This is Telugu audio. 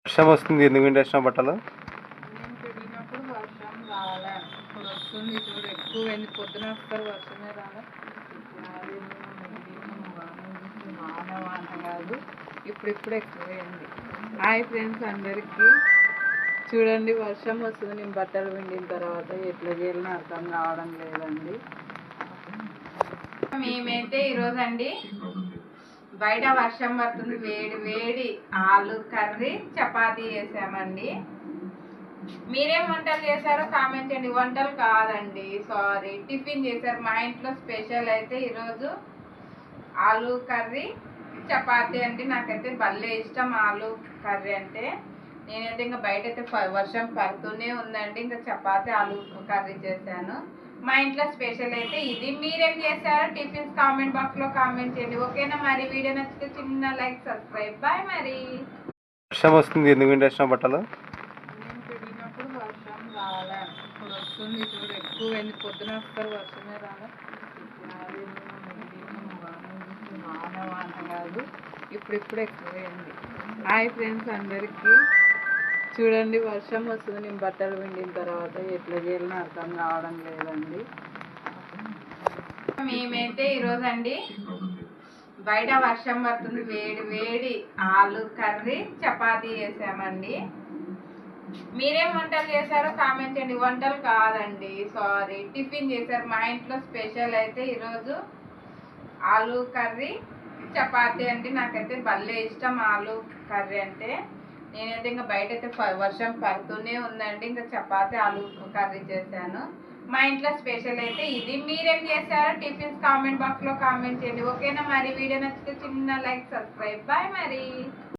వర్షం వస్తుంది, ఎందుకు ఎండేసినావు బట్టలు? నేను పెట్టినప్పుడు వర్షం రాలే. ఇప్పుడు వస్తుంది చూడు, ఎక్కువైంది. పొద్దున అసలు వర్షమే రాలే. వాన కాదు, ఇప్పుడు ఎక్కువైంది. హాయ్ ఫ్రెండ్స్ అందరికీ. చూడండి, వర్షం వస్తుంది. నేను బట్టలు పిండిన తర్వాత ఎట్లా చేయాలని అర్థం కావడం లేదండి. మేమైతే ఈరోజు అండి బయట వర్షం పడుతుంది, వేడి వేడి ఆలు కర్రీ చపాతీ చేసామండి. మీరేం వంటలు చేశారో కామెంట్ చేయండి. వంటలు కాదండి, సారీ, టిఫిన్ చేశారు. మా ఇంట్లో స్పెషల్ అయితే ఈరోజు ఆలు కర్రీ చపాతీ అండి. నాకైతే భలే ఇష్టం ఆలు కర్రీ అంటే. నేనైతే ఇంకా బయట అయితే వర్షం పడుతూనే ఉందండి, ఇంకా చపాతీ ఆలు కర్రీ చేశాను. మా ఇంట్లో స్పెషల్ అయితే ఇది. మీరేం చేశారో టిఫిన్స్ కామెంట్ బాక్స్లో కామెంట్ చేయండి, ఓకేనా? మరి వీడియో నచ్చితే చిన్న లైక్, సబ్స్క్రైబ్. బాయ్. మరి వర్షం వస్తుంది, ఎందుకు ఎండేసినావు బట్టలు? నేను పెట్టినప్పుడు వర్షం రాలే. ఇప్పుడు వస్తుంది చూడు, ఎక్కువైంది. పొద్దున అసలు వర్షమే రాలే. వాన కాదు, ఇప్పుడు ఎక్కువైంది. హాయ్ ఫ్రెండ్స్ అందరికీ. చూడండి, వర్షం వస్తుంది. నేను బట్టలు పిండిన తర్వాత ఎట్లా చేయాలని అర్థం కావడం లేదండి. మేమైతే ఈరోజు అండి బయట వర్షం పడుతుంది, వేడి వేడి ఆలు కర్రీ చపాతీ చేసామండి. మీరేం వంటలు చేశారో కామెంట్ చేయండి. వంటలు కాదండి, సారీ, టిఫిన్ చేశారు. మా ఇంట్లో స్పెషల్ అయితే ఈరోజు ఆలు కర్రీ చపాతీ అండి. నాకైతే భలే ఇష్టం ఆలు కర్రీ అంటే. నేనైతే ఇంకా బయట అయితే వర్షం పడుతూనే ఉందండి, ఇంకా చపాతీ ఆలు కర్రీ చేశాను. మా ఇంట్లో స్పెషల్ అయితే ఇది. మీరేం చేశారో టిఫిన్స్ కామెంట్ బాక్స్లో కామెంట్ చేయండి, ఓకేనా? మరి వీడియో నచ్చితే చిన్న లైక్, సబ్స్క్రైబ్. బాయ్. మరి